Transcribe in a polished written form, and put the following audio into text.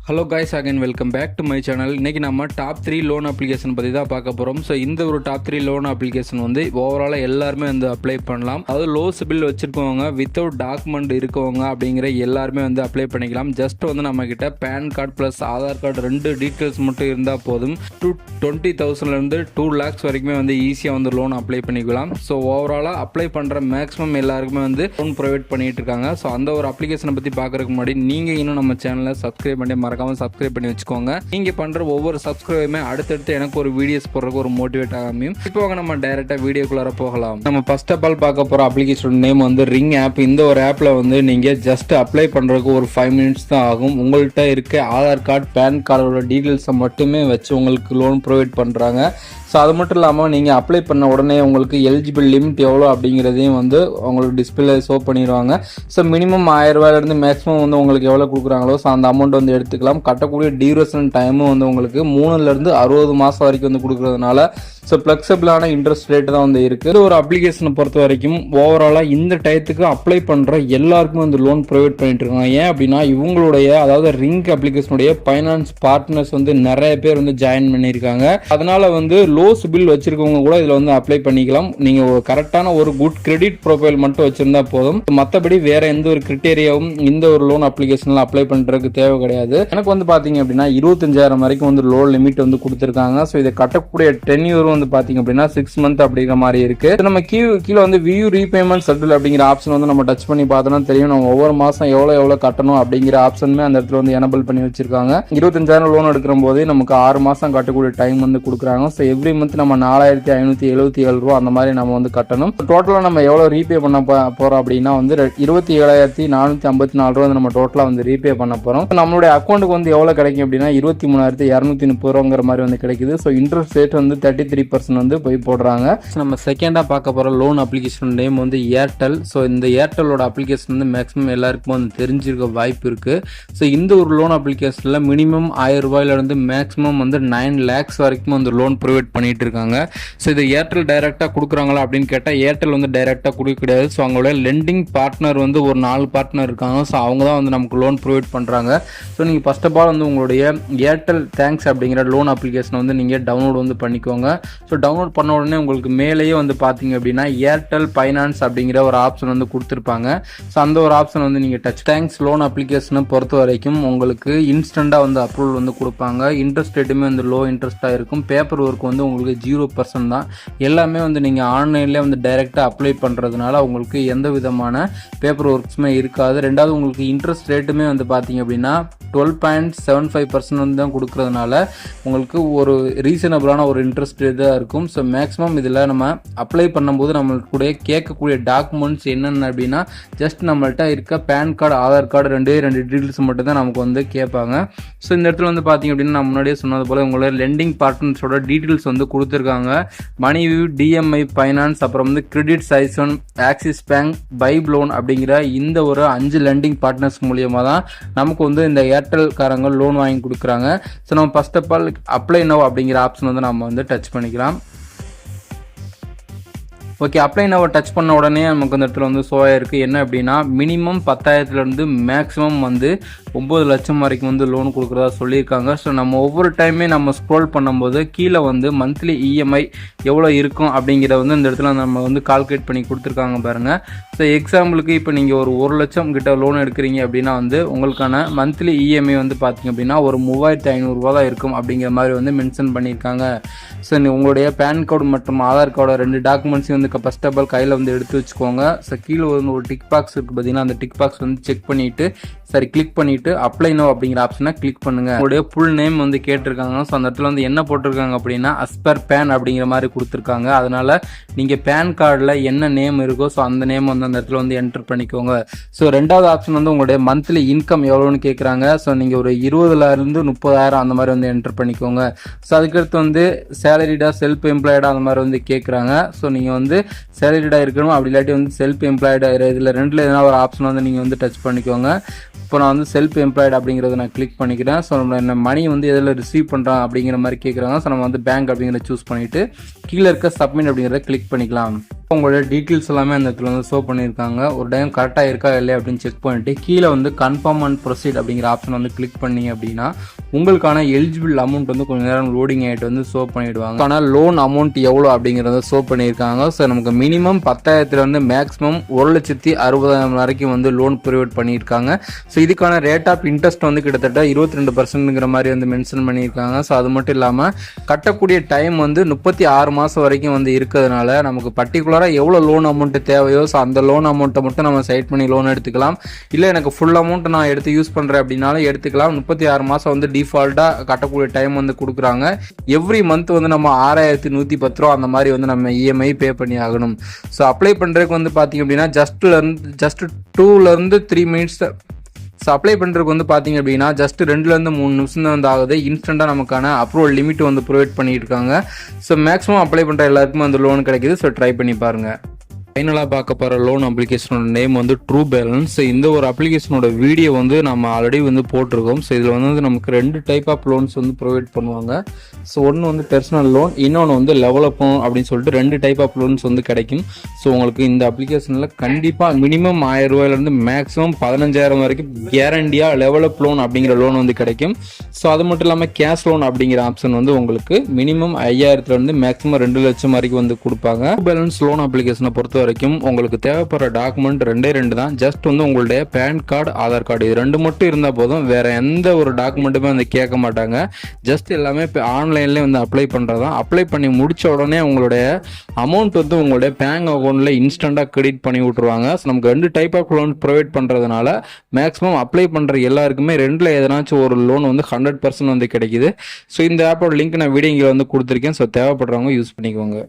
Hello guys, again welcome back to my channel. இன்றைக்கி நம்ம top 3 loan application பற்றி தான் பார்க்க போகிறோம். ஸோ இந்த ஒரு டாப் 3 லோன் அப்ளிகேஷன் வந்து ஓவராலாக எல்லாருமே வந்து அப்ளை பண்ணலாம். அதாவது லோ சிபில் வச்சுருக்கவங்க, வித்தவுட் டாக்குமெண்ட் இருக்கவங்க அப்படிங்கிற எல்லாருமே வந்து அப்ளை பண்ணிக்கலாம். ஜஸ்ட் வந்து நம்மக்கிட்ட pan card plus Aadhaar card 2 details மட்டும் இருந்தால் போதும். 20,000லேருந்து 2 lakhs வரைக்குமே வந்து ஈஸியாக வந்து லோன் அப்ளை பண்ணிக்கலாம். ஸோ ஓவராலாக அப்ளை பண்ணுற மேக்ஸிமம் எல்லாருக்குமே வந்து லோன் ப்ரொவைட் பண்ணிகிட்டு இருக்காங்க. ஸோ அந்த ஒரு அப்ளிகேஷனை பற்றி பார்க்குறதுக்கு முன்னாடி நீங்கள் இன்னும் நம்ம சேனலை சப்ஸ்கிரைப் பண்ணி மறக்காம சப்ஸ்கிரைப் பண்ணி வச்சுக்கோங்க. நீங்க பண்ற ஒவ்வொரு சப்ஸ்கிரைபுமே அடுத்தடுத்து எனக்கு ஒரு வீடியோஸ் போடுறதுக்கு ஒரு மோட்டிவேட் ஆகும். இப்போ நம்ம டைரக்டா வீடியோக்குள்ளார போகலாம். நம்ம ஃபர்ஸ்ட் ஆஃப் ஆல் பார்க்க போற அப்ளிகேஷன் நேம் வந்து ரிங் ஆப். இந்த ஒரு ஆப்ல வந்து நீங்க ஜஸ்ட் அப்ளை பண்றதுக்கு ஒரு 5 minutes தான் ஆகும். உங்கள்கிட்ட இருக்க ஆதார் கார்டு, பேன் கார்டோட டீட்டெயில்ஸை மட்டுமே வச்சு உங்களுக்கு லோன் ப்ரொவைட் பண்றாங்க. ஸோ அது மட்டும் இல்லாமல் நீங்கள் அப்ளை பண்ண உடனே உங்களுக்கு எலிஜிபிள் லிமிட் எவ்வளோ அப்படிங்கிறதையும் வந்து உங்களுக்கு டிஸ்பிளே ஷோ பண்ணிடுவாங்க. ஸோ மினிமம் 1000 ரூபாயிலேருந்து மேக்ஸிமம் வந்து உங்களுக்கு எவ்வளோ கொடுக்குறாங்களோ ஸோ அந்த அமௌண்ட் வந்து எடுத்துக்கலாம். கட்டக்கூடிய டியூரேஷன் டைமும் வந்து உங்களுக்கு 3லேருந்து 60 மாதம் வரைக்கும் வந்து கொடுக்குறதுனால ஸோ ஃப்ளெக்சிபிளான இன்ட்ரெஸ்ட் ரேட்டு தான் வந்து இருக்குது. இது ஒரு அப்ளிகேஷனை பொறுத்த வரைக்கும் ஓவராலாக இந்த டயத்துக்கு அப்ளை பண்ணுற எல்லாருக்குமே வந்து லோன் ப்ரொவைட் பண்ணிட்டு இருக்காங்க. ஏன் அப்படின்னா இவங்களுடைய அதாவது ரிங் அப்ளிகேஷனுடைய ஃபைனான்ஸ் பார்ட்னர்ஸ் வந்து நிறைய பேர் வந்து ஜாயின் பண்ணியிருக்காங்க. அதனால வந்து லோ சிபில் வச்சிருக்கவங்க கூட இதில் வந்து அப்ளை பண்ணிக்கலாம். நீங்கள் கரெக்டான ஒரு குட் கிரெடிட் ப்ரொஃபைல் மட்டும் வச்சிருந்தா போதும். மற்றபடி வேற எந்த ஒரு கிரிட்டேரியாவும் இந்த ஒரு லோன் அப்ளிகேஷனில் அப்ளை பண்ணுறதுக்கு தேவை கிடையாது. எனக்கு வந்து பார்த்தீங்க அப்படின்னா 25,000 வரைக்கும் வந்து லோன் லிமிட் வந்து கொடுத்துருக்காங்க. ஸோ இதை கட்டக்கூடிய டென்யூர் வந்து பாத்தீங்க அப்படின்னா 6 months அப்படிங்கிற மாதிரி இருக்கு. நம்ம கீழே வந்து வியூ ரீபேமெண்ட் ஷெட்யூல் அப்படிங்கிற ஆப்ஷன் வந்து நம்ம டச் பண்ணி பார்த்தோம்னா தெரியும். நம்ம ஒவ்வொரு மாசம் எவ்வளவு கட்டணும் அப்படிங்கிற ஆப்ஷனுமே அந்த இடத்துல வந்து எனபிள் பண்ணி வச்சிருக்காங்க. 25,000 லோன் எடுக்கிற போது நமக்கு 6 மாசம் கட்டக்கூடிய டைம் வந்து கொடுக்குறாங்க. ஸோ எவ்ரி மந்த் நம்ம 4,577 ரூபா அந்த மாதிரி நம்ம வந்து கட்டணும். டோட்டலா நம்ம எவ்வளவு ரீபே பண்ண போறோம் அப்படின்னா வந்து 27,454 ரூபா நம்ம டோட்டலா வந்து ரீபே பண்ண போறோம். நம்மளுடைய அக்கௌண்ட்டுக்கு வந்து எவ்வளவு கிடைக்கும் அப்படின்னா 23,230 ரூபாங்கிற மாதிரி வந்து கிடைக்குது. ஸோ இன்ட்ரெஸ்ட் ரேட் வந்து 33% வந்து போய் போடுறாங்க. நம்ம செகண்டா பார்க்க போற லோன் அப்ளிகேஷன் நேம் வந்து ஏர்டெல். ஸோ இந்த ஏர்டெலோட அப்ளிகேஷன் வந்து மேக்ஸிமம் எல்லாருக்கும் வந்து தெரிஞ்சிருக்க வாய்ப்பு இருக்கு. ஸோ இந்த ஒரு லோன் அப்ளிகேஷன்ல மினிமம் 1000 ரூபாயில இருந்து மேக்ஸிமம் வந்து 9 lakhs வரைக்கும் வந்து லோன் ப்ரொவைட் பண்ணிட்டு இருக்காங்க. ஸோ இது ஏர்டெல் டைரக்டா கொடுக்குறாங்களா அப்படின்னு கேட்டா ஏர்டெல் வந்து டைரக்டா கொடுக்க கிடையாது. ஸோ அவங்களோட லெண்டிங் பார்ட்னர் வந்து ஒரு 4 பார்ட்னர் இருக்காங்க. ஸோ அவங்க தான் வந்து நமக்கு லோன் ப்ரொவைட் பண்றாங்க. ஸோ நீங்க ஃபர்ஸ்ட் ஆஃப் ஆல் வந்து உங்களுடைய ஏர்டெல் தேங்க்ஸ் அப்படிங்கிற லோன் அப்ளிகேஷன் வந்து நீங்க டவுன்லோட் வந்து பண்ணிக்கோங்க. ஸோ டவுன்லோட் பண்ண உடனே உங்களுக்கு மேலேயே வந்து பார்த்தீங்க அப்படின்னா ஏர்டெல் ஃபைனான்ஸ் அப்படிங்கிற ஒரு ஆப்ஷன் வந்து கொடுத்துருப்பாங்க. ஸோ அந்த ஒரு ஆப்ஷன் வந்து நீங்கள் டச் தேங்க்ஸ் லோன் அப்ளிகேஷனை பொறுத்த வரைக்கும் உங்களுக்கு இன்ஸ்டண்ட்டாக வந்து அப்ரூவல் வந்து கொடுப்பாங்க. இன்ட்ரெஸ்ட் ரேட்டுமே வந்து லோ இன்ட்ரெஸ்ட்டாக இருக்கும். பேப்பர் ஒர்க் வந்து உங்களுக்கு 0% தான். எல்லாமே வந்து நீங்கள் ஆன்லைன்லேயே வந்து டைரெக்டாக அப்ளை பண்ணுறதுனால உங்களுக்கு எந்த விதமான பேப்பர் ஒர்க்ஸுமே இருக்காது. ரெண்டாவது உங்களுக்கு இன்ட்ரெஸ்ட் ரேட்டுமே வந்து பார்த்தீங்க அப்படின்னா 12.75% வந்து தான் கொடுக்கறதுனால உங்களுக்கு ஒரு ரீசனபிளான ஒரு இன்ட்ரெஸ்ட் தான் இருக்கும். ஸோ மேக்ஸிமம் இதில் நம்ம அப்ளை பண்ணும்போது நம்மளுடைய கேட்கக்கூடிய டாக்குமெண்ட்ஸ் என்னென்ன அப்படின்னா ஜஸ்ட் நம்மள்கிட்ட இருக்க pan card, Aadhaar card 2 details மட்டும் தான் நமக்கு வந்து கேட்பாங்க. ஸோ இந்த இடத்துல வந்து பார்த்தீங்க அப்படின்னா நம்ம முன்னாடியே சொன்னது போல் உங்களோட லெண்டிங் பார்ட்னர்ஸோட டீட்டெயில்ஸ் வந்து கொடுத்துருக்காங்க. மணி வியூ, டிஎம்ஐ ஃபைனான்ஸ், அப்புறம் வந்து credit saison, Axis bank, Fibe loan அப்படிங்கிற இந்த ஒரு 5 லெண்டிங் பார்ட்னர்ஸ் மூலியமாக தான் நமக்கு வந்து இந்த ஏர்டெல் காரங்க லோன் வாங்கி கொடுக்குறாங்க. ஸோ நம்ம first of all apply now அப்படிங்கிற ஆப்ஷன் வந்து நம்ம வந்து டச் பண்ணிக்கலாம். ஓகே, அப்ளை நவ் டச் பண்ண உடனே நமக்கு இந்த இடத்துல வந்து ஷோ ஆயிருக்கு. என்ன அப்படின்னா மினிமம் 10,000லேருந்து மேக்ஸிமம் வந்து 9 லட்சம் வரைக்கும் வந்து லோன் கொடுக்குறதா சொல்லியிருக்காங்க. ஸோ நம்ம ஒவ்வொரு டைமே நம்ம ஸ்க்ரோல் பண்ணும்போது கீழே வந்து மந்த்லி இஎம்ஐ எவ்வளோ இருக்கும் அப்படிங்கிறத வந்து இந்த இடத்துல நம்ம வந்து கால்குலேட் பண்ணி கொடுத்துருக்காங்க பாருங்கள். ஸோ எக்ஸாம்பிளுக்கு இப்போ நீங்கள் ஒரு 1 லட்சம் கிட்ட லோன் எடுக்கிறீங்க அப்படின்னா வந்து உங்களுக்கான மந்த்லி இஎம்ஐ வந்து பார்த்தீங்க அப்படின்னா ஒரு 3,500 ரூபா தான் இருக்கும் அப்படிங்கிற மாதிரி வந்து மென்ஷன் பண்ணியிருக்காங்க. ஸோ உங்களுடைய பேன் கார்டு மற்றும் ஆதார் கார்டோட 2 டாக்குமெண்ட்ஸையும் வந்து ஃபர்ஸ்ட் ஆஃப் ஆல் கையில் வந்து எடுத்து வச்சுக்கோங்க. ஸோ கீழே வந்து ஒரு டிக் பாக்ஸ் இருக்குது பார்த்தீங்கன்னா அந்த டிக் பாக்ஸ் வந்து செக் பண்ணிவிட்டு கிளிக் பண்ணிவிட்டு அப்ளை நோ அப்படிங்கிற ஆப்ஷனை கிளிக் பண்ணுங்க. உங்களுடைய ஃபுல் நேம் வந்து கேட்டிருக்காங்க. ஸோ அந்த இடத்துல வந்து என்ன போட்டிருக்காங்க அப்படின்னா அஸ்பர் பேன் அப்படிங்கிற மாதிரி கொடுத்துருக்காங்க. அதனால நீங்கள் பேன் கார்டில் என்ன நேம் இருக்கோ ஸோ அந்த நேம் வந்து அந்த இடத்துல வந்து என்டர் பண்ணிக்கோங்க. ஸோ ரெண்டாவது ஆப்ஷன் வந்து உங்களுடைய மந்த்லி இன்கம் எவ்வளோன்னு கேட்குறாங்க. ஸோ நீங்கள் ஒரு 20,000லேருந்து 30,000 அந்த மாதிரி வந்து என்டர் பண்ணிக்கோங்க. ஸோ அதுக்கடுத்து வந்து சேலரிடா, செல்ஃப் எம்ப்ளாய்டா அந்த மாதிரி வந்து கேட்குறாங்க. ஸோ நீங்கள் வந்து சேலரிடா இருக்கணும், அப்படி இல்லாட்டி வந்து செல்ஃப் எம்ப்ளாய்டா இதில் 2ல் எதனா ஒரு ஆப்ஷன் வந்து நீங்கள் வந்து டச் பண்ணிக்கோங்க. இப்போ நான் வந்து செல்ஃப் எம்ப்ளாய்டு அப்படிங்கிறத நான் கிளிக் பண்ணிக்கிறேன். ஸோ நம்ம என்ன மணி வந்து எதில் ரிசீவ் பண்ணுறான் அப்படிங்கிற மாதிரி கேட்குறாங்க. ஸோ நம்ம வந்து பேங்க் அப்படிங்கிறத சூஸ் பண்ணிவிட்டு கீழே இருக்க சப்மிட் அப்படிங்கிறத கிளிக் பண்ணிக்கலாம். உங்களோட டீட்டெயில்ஸ் எல்லாமே அந்த இடத்துல வந்து ஷோ பண்ணியிருக்காங்க. ஒரு டைம் கரெக்டாக இருக்கா இல்லையா அப்படின்னு செக் பண்ணிட்டு கீழே வந்து கன்ஃபார்ம் அண்ட் ப்ரொசீட் அப்படிங்கிற ஆப்ஷன் வந்து கிளிக் பண்ணீங்க அப்படின்னா உங்களுக்கான எலிஜிபிள் அமௌண்ட் வந்து கொஞ்சம் நேரம் லோடிங் ஆகிட்டு வந்து ஷோ பண்ணிவிடுவாங்க. ஆனால் லோன் அமௌண்ட் எவ்வளோ அப்படிங்கிறத ஷோ பண்ணியிருக்காங்க. ஸோ நமக்கு மினிமம் 10,000 வந்து மேக்ஸிமம் 1,60,000 வரைக்கும் வந்து லோன் ப்ரொவைட் பண்ணியிருக்காங்க. ஸோ இதுக்கான ரேட் ஆஃப் இன்ட்ரெஸ்ட் வந்து கிட்டத்தட்ட 22% மாதிரி வந்து மென்ஷன் பண்ணியிருக்காங்க. ஸோ அது மட்டும் இல்லாமல் கட்டக்கூடிய டைம் வந்து 36 மாதம் வரைக்கும் வந்து இருக்கிறதுனால நமக்கு பர்டிகுலராக எவ்வளோ லோன் அமௌண்ட் தேவையோ ஸோ அந்த லோன் அமௌண்ட்டை மட்டும் நம்ம சைட் பண்ணி லோன் எடுத்துக்கலாம். இல்லை எனக்கு ஃபுல் அமௌண்ட் நான் எடுத்து யூஸ் பண்ணுறேன் அப்படின்னாலும் எடுத்துக்கலாம். 36 மாதம் வந்து டிஃபால்ட்டாக கட்டக்கூடிய டைம் வந்து கொடுக்குறாங்க. எவ்ரி மந்த் வந்து நம்ம 6,110 ரூபா அந்த மாதிரி வந்து நம்ம இஎம்ஐ பே பண்ணி ஆகணும். ஸோ அப்ளை பண்ணுறதுக்கு வந்து பார்த்திங்க அப்படின்னா ஜஸ்ட் 2-3 மினிட்ஸ். ஸோ அப்ளை பண்ணுறதுக்கு வந்து பார்த்திங்க அப்படின்னா ஜஸ்ட் 2-3 நிமிஷம் தான் வந்து ஆகுது. இன்ஸ்டண்ட்டாக நமக்கான அப்ரூவல் லிமிட் வந்து ப்ரொவைட் பண்ணிட்டு இருக்காங்க. ஸோ மேக்ஸிமம் அப்ளை பண்ணுற எல்லாருக்குமே அந்த லோன் கிடைக்குது. ஸோ ட்ரை பண்ணி பாருங்கள். ஃபைனலாக பார்க்க போகிற லோன் அப்ளிகேஷனோட நேம் வந்து ட்ரூ பேலன்ஸ். இந்த ஒரு அப்ளிகேஷனோட வீடியோ வந்து நம்ம ஆல்ரெடி வந்து போட்டிருக்கோம். ஸோ இதில் வந்து நமக்கு 2 டைப் ஆஃப் லோன்ஸ் வந்து ப்ரொவைட் பண்ணுவாங்க. ஸோ ஒன்று வந்து பர்சனல் லோன், இன்னொன்று வந்து லெவலப் லோன் அப்படின்னு சொல்லிட்டு 2 டைப் ஆஃப் லோன்ஸ் வந்து கிடைக்கும். ஸோ உங்களுக்கு இந்த அப்ளிகேஷனில் கண்டிப்பாக மினிமம் 1000 ரூபாயிலேருந்து மேக்ஸிமம் 15,000 வரைக்கும் கேரண்டியாக லெவலப் லோன் அப்படிங்கிற லோன் வந்து கிடைக்கும். ஸோ அது மட்டும் இல்லாமல் கேஷ் லோன் அப்படிங்கிற ஆப்ஷன் வந்து உங்களுக்கு மினிமம் 5,000 மேக்ஸிமம் 2 லட்சம் வரைக்கும் வந்து கொடுப்பாங்க. ட்ரூ பேலன்ஸ் லோன் அப்ளிகேஷனை பொறுத்த வரைக்கும் உங்களுக்கு தேவைப்படுற டாக்குமெண்ட் 2 தான். ஜஸ்ட் வந்து உங்களுடைய பேன் கார்டு, ஆதார் கார்டு, இது 2 மட்டும் இருந்தால் போதும். வேற எந்த ஒரு டாக்குமெண்ட்டுமே வந்து கேட்க மாட்டாங்க. ஜஸ்ட் எல்லாமே இப்போ ஆன்லைன்லேயே வந்து அப்ளை பண்ணுறதான். அப்ளை பண்ணி முடிச்ச உடனே உங்களுடைய அமௌண்ட் வந்து உங்களுடைய பேங்க் அக்கௌண்ட்டில் இன்ஸ்டண்ட்டாக கிரெடிட் பண்ணி விட்ருவாங்க. ஸோ நமக்கு 2 டைப் ஆஃப் லோன் ப்ரொவைட் பண்ணுறதுனால மேக்ஸிமம் அப்ளை பண்ணுற எல்லாருக்குமே 2ல் எதனாச்சும் ஒரு லோன் வந்து 100% வந்து கிடைக்குது. ஸோ இந்த ஆப்போட லிங்க் நான் வீடியோ இங்கே வந்து கொடுத்துருக்கேன். ஸோ தேவைப்படுறவங்க யூஸ் பண்ணிக்கோங்க.